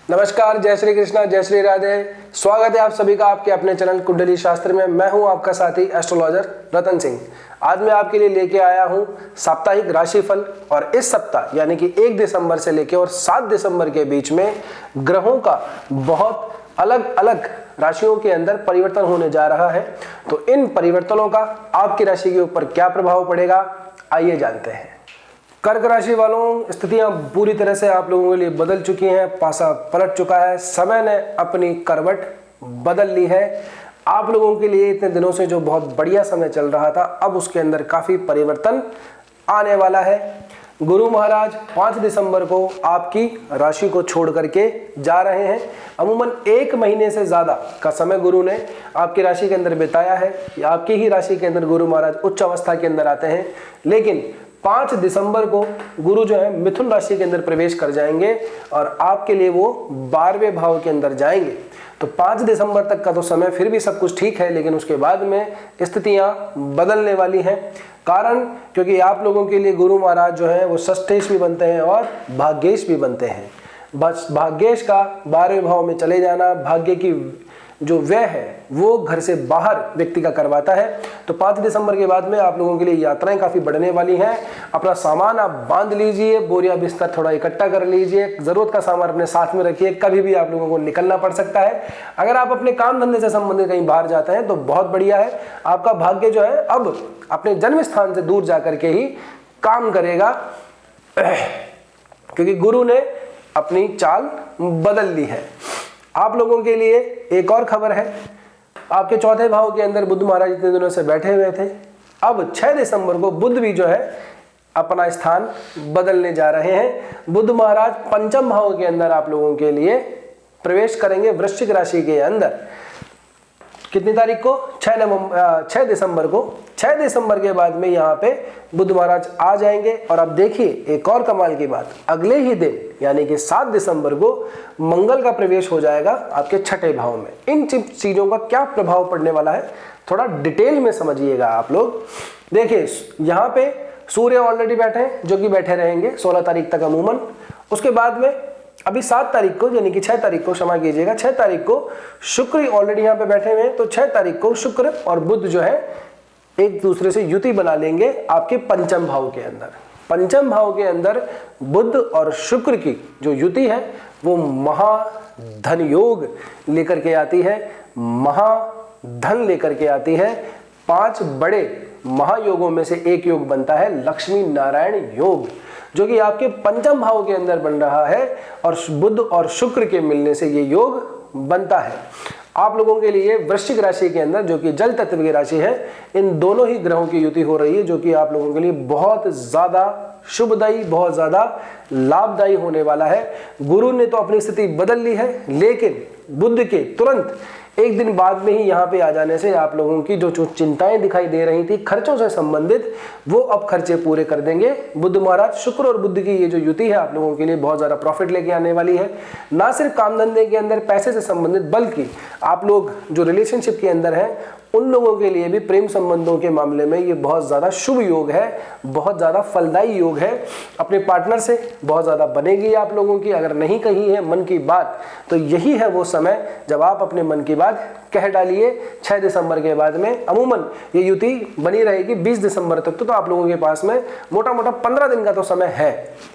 नमस्कार, जय श्री कृष्णा, जय श्री राधे। स्वागत है आप सभी का आपके अपने चैनल कुंडली शास्त्र में। मैं हूं आपका साथी एस्ट्रोलॉजर रतन सिंह। आज मैं आपके लिए लेके आया हूं साप्ताहिक राशिफल। और इस सप्ताह यानी कि 1 दिसंबर से लेके और 7 दिसंबर के बीच में ग्रहों का बहुत अलग अलग राशियों के अंदर परिवर्तन होने जा रहा है। तो इन परिवर्तनों का आपकी राशि के ऊपर क्या प्रभाव पड़ेगा, आइए जानते हैं। कर्क राशि वालों, स्थितियां पूरी तरह से आप लोगों के लिए बदल चुकी हैं। पासा पलट चुका है, समय ने अपनी करवट बदल ली है। आप लोगों के लिए इतने दिनों से जो बहुत बढ़िया समय चल रहा था, अब उसके अंदर काफी परिवर्तन आने वाला है। गुरु महाराज 5 दिसंबर को आपकी राशि को छोड़ करके जा रहे हैं। अमूमन 1 महीने से ज्यादा का समय गुरु ने आपकी राशि के अंदर बिताया है। आपकी ही राशि के अंदर गुरु महाराज उच्च अवस्था के अंदर आते हैं, लेकिन 5 दिसंबर को गुरु जो है मिथुन राशि के अंदर प्रवेश कर जाएंगे और आपके लिए वो 12वें भाव के अंदर जाएंगे। तो 5 दिसंबर तक का तो समय फिर भी सब कुछ ठीक है, लेकिन उसके बाद में स्थितियां बदलने वाली हैं। कारण क्योंकि आप लोगों के लिए गुरु महाराज जो है वो षष्ठेश भी बनते हैं और भाग्येश भी बनते हैं। बस भाग्येश का 12वें भाव में चले जाना भाग्य की जो व्यय है वो घर से बाहर व्यक्ति का करवाता है। तो 5 दिसंबर के बाद में आप लोगों के लिए यात्राएं काफी बढ़ने वाली हैं। अपना सामान आप बांध लीजिए, बोरिया बिस्तर थोड़ा इकट्ठा कर लीजिए, जरूरत का सामान अपने साथ में रखिए, कभी भी आप लोगों को निकलना पड़ सकता है। अगर आप अपने काम धंधे से संबंधित कहीं बाहर जाते हैं तो बहुत बढ़िया है, आपका भाग्य जो है अब अपने जन्म स्थान से दूर जाकर के ही काम करेगा, क्योंकि गुरु ने अपनी चाल बदल ली है। आप लोगों के लिए एक और खबर है, आपके 4थे भाव के अंदर बुध महाराज इतने दिनों से बैठे हुए थे। अब 6 दिसंबर को बुध भी जो है अपना स्थान बदलने जा रहे हैं। बुध महाराज 5म भाव के अंदर आप लोगों के लिए प्रवेश करेंगे, वृश्चिक राशि के अंदर। कितनी तारीख को? 6 दिसंबर को। 6 दिसंबर के बाद में यहाँ पे बुध महाराज आ जाएंगे। और अब देखिए एक और कमाल की बात, अगले ही दिन यानी कि 7 दिसंबर को मंगल का प्रवेश हो जाएगा आपके 6ठे भाव में। इन चीजों का क्या प्रभाव पड़ने वाला है थोड़ा डिटेल में समझिएगा आप लोग। देखिए यहाँ पे सूर्य ऑलरेडी बैठे हैं, जो कि बैठे रहेंगे 16 तारीख तक अमूमन। उसके बाद में अभी 7 तारीख को यानी कि 6 तारीख को, क्षमा कीजिएगा, 6 तारीख को शुक्र ऑलरेडी यहाँ पे बैठे हुए हैं। तो 6 तारीख को शुक्र और बुध जो है एक दूसरे से युति बना लेंगे आपके 5म भाव के अंदर। 5म भाव के अंदर बुध और शुक्र की जो युति है वो महाधन योग लेकर के आती है, महाधन लेकर के आती है। 5 बड़े महायोगों में से एक योग बनता है लक्ष्मी नारायण योग, जो कि आपके 5म भाव के अंदर बन रहा है और बुध और शुक्र के मिलने से ये योग बनता है। आप लोगों के लिए वृश्चिक राशि के अंदर, जो कि जल तत्व की राशि है, इन दोनों ही ग्रहों की युति हो रही है, जो कि आप लोगों के लिए बहुत ज्यादा शुभदायी, बहुत ज्यादा लाभदायी होने वाला है। गुरु ने तो अपनी स्थिति बदल ली है, लेकिन बुध के तुरंत एक दिन बाद में ही यहाँ पे आ जाने से आप लोगों की जो चिंताएं दिखाई दे रही थी खर्चों से संबंधित, वो अब खर्चे पूरे कर देंगे बुध महाराज। शुक्र और बुध की ये जो युति है आप लोगों के लिए बहुत ज्यादा प्रॉफिट लेके आने वाली है। ना सिर्फ काम धंधे के अंदर पैसे से संबंधित, बल्कि आप लोग जो रिलेशनशिप के अंदर हैं उन लोगों के लिए भी प्रेम संबंधों के मामले में ये बहुत ज्यादा शुभ योग है, बहुत ज्यादा फलदायी योग है। अपने पार्टनर से बहुत ज्यादा बनेगी आप लोगों की। अगर नहीं कही है मन की बात तो यही है वो समय जब आप अपने मन की बात कह डालिए। 6 दिसंबर के बाद में अमूमन ये युति बनी रहेगी 20 दिसंबर तक। तो आप लोगों के पास में मोटा मोटा 15 दिन का तो समय है,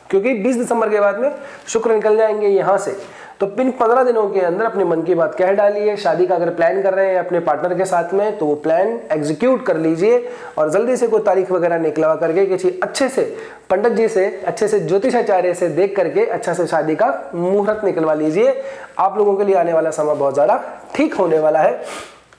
क्योंकि 20 दिसंबर के बाद में शुक्र निकल जाएंगे यहाँ से। तो इन 15 दिनों के अंदर अपने मन की बात कह डालिए। शादी का अगर प्लान कर रहे हैं अपने पार्टनर के साथ में, तो वो प्लान एग्जीक्यूट कर लीजिए और जल्दी से कोई तारीख वगैरह निकलवा करके किसी अच्छे से पंडित जी से, अच्छे से ज्योतिषाचार्य से देख करके अच्छा से शादी का मुहूर्त निकलवा लीजिए। आप लोगों के लिए आने वाला समय बहुत ज्यादा ठीक होने वाला है।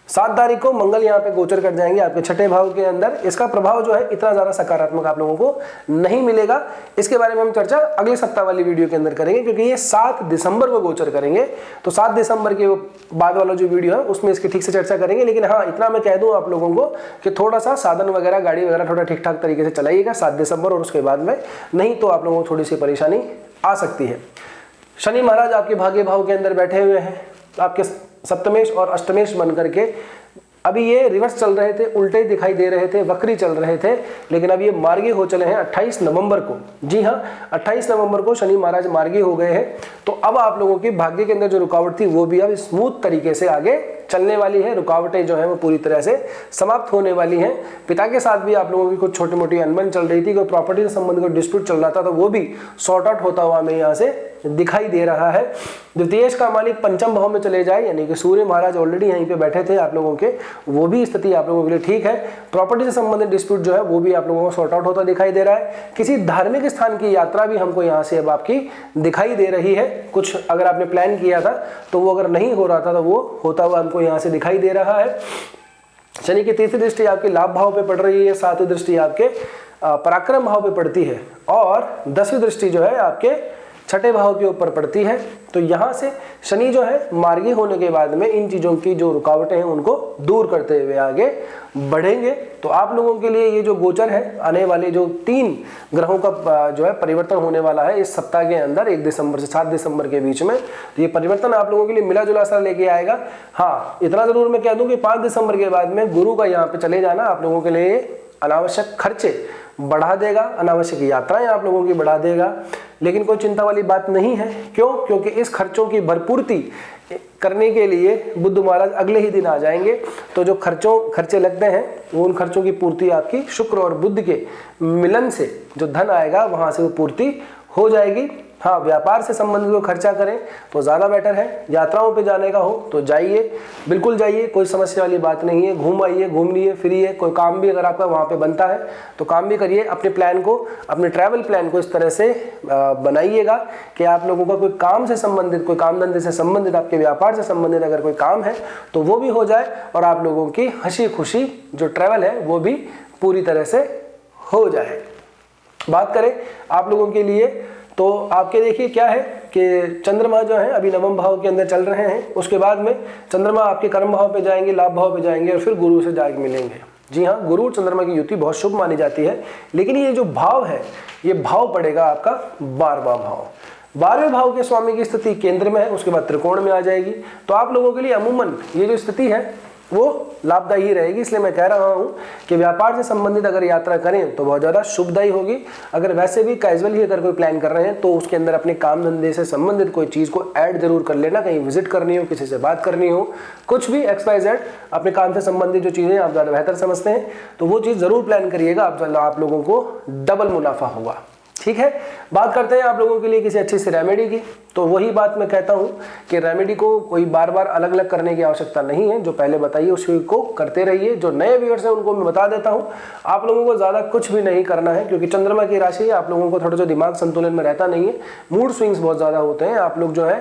7 तारीख को मंगल यहाँ पे गोचर कर जाएंगे आपके 6ठे भाव के अंदर। इसका प्रभाव जो है इतना ज्यादा सकारात्मक आप लोगों को नहीं मिलेगा। इसके बारे में हम चर्चा अगले सप्ताह वाली वीडियो के अंदर करेंगे, क्योंकि ये 7 दिसंबर को गोचर करेंगे। तो 7 दिसंबर के बाद वाला जो वीडियो है उसमें इसकी ठीक से चर्चा करेंगे। लेकिन हाँ, इतना मैं कह दूं आप लोगों को कि थोड़ा सा साधन वगैरह, गाड़ी वगैरह थोड़ा ठीक ठाक तरीके से चलाइएगा 7 दिसंबर और उसके बाद में, नहीं तो आप लोगों को थोड़ी सी परेशानी आ सकती है। शनि महाराज आपके भाग्य भाव के अंदर बैठे हुए हैं, आपके सप्तमेश और अष्टमेश बन करके अभी ये रिवर्स चल रहे थे, उल्टे दिखाई दे रहे थे, वक्री चल रहे थे, लेकिन अब ये मार्गी हो चले हैं 28 नवंबर को। जी हाँ, 28 नवंबर को शनि महाराज मार्गी हो गए हैं। तो अब आप लोगों की भाग्य के अंदर जो रुकावट थी वो भी अब स्मूथ तरीके से आगे चलने वाली है। रुकावटें जो है वो पूरी तरह से समाप्त होने वाली हैं। पिता के साथ भी आप लोगों की कुछ छोटी मोटी अनबन चल रही थी, कोई प्रॉपर्टी से संबंधित कोई डिस्प्यूट चल रहा था, तो वो भी सॉर्ट आउट होता हुआ हमें यहाँ से दिखाई दे रहा है। द्वितीयेश का मालिक पंचम भाव में चले जाए, यानी कि सूर्य महाराज ऑलरेडी यहीं पे बैठे थे आप लोगों के, वो भी स्थिति आप लोगों के लिए ठीक है। प्रॉपर्टी से संबंधित डिस्प्यूट जो है वो भी आप लोगों को सॉर्ट आउट होता दिखाई दे रहा है। किसी धार्मिक स्थान की यात्रा भी हमको यहाँ से अब आपकी दिखाई दे रही है। कुछ अगर आपने प्लान किया था तो वो अगर नहीं हो रहा था तो वो होता हुआ हमको यहाँ से दिखाई दे रहा है। शनि की तीसरी दृष्टि आपके लाभ भाव पे पड़ रही है, सातवीं दृष्टि आपके पराक्रम भाव पे पड़ती है, और 10वीं दृष्टि जो है आपके छठे भाव के ऊपर पड़ती है। तो यहाँ से शनि जो है मार्गी होने के बाद में इन चीज़ों की जो रुकावटें हैं उनको दूर करते हुए आगे बढ़ेंगे। तो आप लोगों के लिए ये जो गोचर है, आने वाले जो 3 ग्रहों का जो है परिवर्तन होने वाला है इस सप्ताह के अंदर 1 दिसंबर से 7 दिसंबर के बीच में, तो ये परिवर्तन आप लोगों के लिए मिला जुला असर लेके आएगा। हाँ, इतना जरूर मैं कह दूं कि 5 दिसंबर के बाद में गुरु का यहाँ पे चले जाना आप लोगों के लिए अनावश्यक खर्चे बढ़ा देगा, अनावश्यक यात्राएं आप लोगों की बढ़ा देगा, लेकिन कोई चिंता वाली बात नहीं है। क्यों? क्योंकि इस खर्चों की भरपूर्ति करने के लिए बुध महाराज अगले ही दिन आ जाएंगे। तो जो खर्चे लगते हैं वो उन खर्चों की पूर्ति आपकी शुक्र और बुध के मिलन से जो धन आएगा वहां से वो पूर्ति हो जाएगी। हाँ, व्यापार से संबंधित कोई खर्चा करें तो ज़्यादा बेटर है। यात्राओं पे जाने का हो तो जाइए, बिल्कुल जाइए, कोई समस्या वाली बात नहीं है। घूम आइए, घूम लिए, फिरिए। कोई काम भी अगर आपका वहाँ पे बनता है तो काम भी करिए। अपने प्लान को, अपने ट्रैवल प्लान को इस तरह से बनाइएगा कि आप लोगों का कोई काम से संबंधित, कोई काम धंधे से संबंधित, आपके व्यापार से संबंधित अगर कोई काम है तो वो भी हो जाए, और आप लोगों की हंसी खुशी जो ट्रैवल है वो भी पूरी तरह से हो जाए। बात करें आप लोगों के लिए तो आपके देखिए क्या है कि चंद्रमा जो है अभी नवम भाव के अंदर चल रहे हैं, उसके बाद में चंद्रमा आपके कर्म भाव पे जाएंगे, लाभ भाव पे जाएंगे, और फिर गुरु से जाके मिलेंगे। जी हाँ, गुरु और चंद्रमा की युति बहुत शुभ मानी जाती है। लेकिन ये जो भाव है, ये भाव पड़ेगा आपका 12वां भाव। 12वें भाव के स्वामी की स्थिति केंद्र में है, उसके बाद त्रिकोण में आ जाएगी। तो आप लोगों के लिए अमूमन ये जो स्थिति है वो लाभदायी ही रहेगी। इसलिए मैं कह रहा हूँ कि व्यापार से संबंधित अगर यात्रा करें तो बहुत ज़्यादा शुभदायी होगी। अगर वैसे भी कैजुअल ही अगर कोई प्लान कर रहे हैं तो उसके अंदर अपने काम धंधे से संबंधित कोई चीज़ को ऐड जरूर कर लेना। कहीं विजिट करनी हो, किसी से बात करनी हो, कुछ भी XYZ अपने काम से संबंधित जो चीज़ें आप ज़्यादा बेहतर समझते हैं तो वो चीज़ ज़रूर प्लान करिएगा। आप लोगों को डबल मुनाफा होगा। ठीक है, बात करते हैं आप लोगों के लिए किसी अच्छी सी रेमेडी की। तो वही बात मैं कहता हूँ कि रेमेडी को कोई बार बार अलग अलग करने की आवश्यकता नहीं है। जो पहले बताइए उसी को करते रहिए। जो नए व्यूअर्स हैं उनको मैं बता देता हूँ, आप लोगों को ज़्यादा कुछ भी नहीं करना है, क्योंकि चंद्रमा की राशि है, आप लोगों को थोड़ा जो दिमाग संतुलन में रहता नहीं है, मूड स्विंग्स बहुत ज़्यादा होते हैं। आप लोग जो है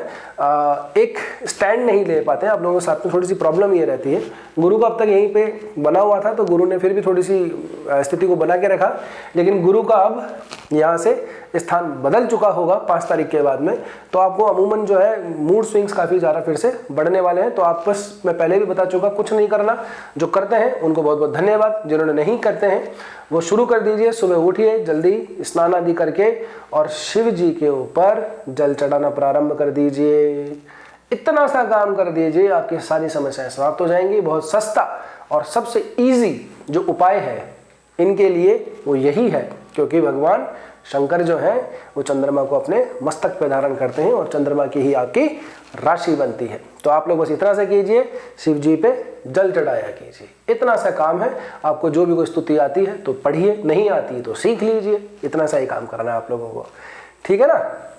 एक स्टैंड नहीं ले पाते हैं। आप लोगों के साथ में थोड़ी सी प्रॉब्लम ये रहती है। गुरु का अब तक यहीं पे बना हुआ था तो गुरु ने फिर भी थोड़ी सी स्थिति को बना के रखा, लेकिन गुरु का अब यहाँ से स्थान बदल चुका होगा 5 तारीख के बाद में। तो आपको अमूमन जो है मूड स्विंग्स काफ़ी ज़्यादा फिर से बढ़ने वाले हैं। तो आप बस, मैं पहले भी बता चुका, कुछ नहीं करना। जो करते हैं उनको बहुत बहुत धन्यवाद, जिन्होंने नहीं करते हैं वो शुरू कर दीजिए। सुबह उठिए जल्दी, स्नान आदि करके और शिव जी के ऊपर जल चढ़ाना प्रारंभ कर दीजिए। इतना सा काम कर दीजिए, आपकी सारी समस्याएं समाप्त हो जाएंगी। बहुत सस्ता और सबसे ईजी जो उपाय है इनके लिए वो यही है, क्योंकि भगवान शंकर जो है वो चंद्रमा को अपने मस्तक पे धारण करते हैं और चंद्रमा की ही आपकी राशि बनती है। तो आप लोग बस इतना सा कीजिए, शिव जी पे जल चढ़ाया कीजिए। इतना सा काम है। आपको जो भी कोई स्तुति आती है तो पढ़िए, नहीं आती तो सीख लीजिए। इतना सा ही काम करना है आप लोगों को। ठीक है ना।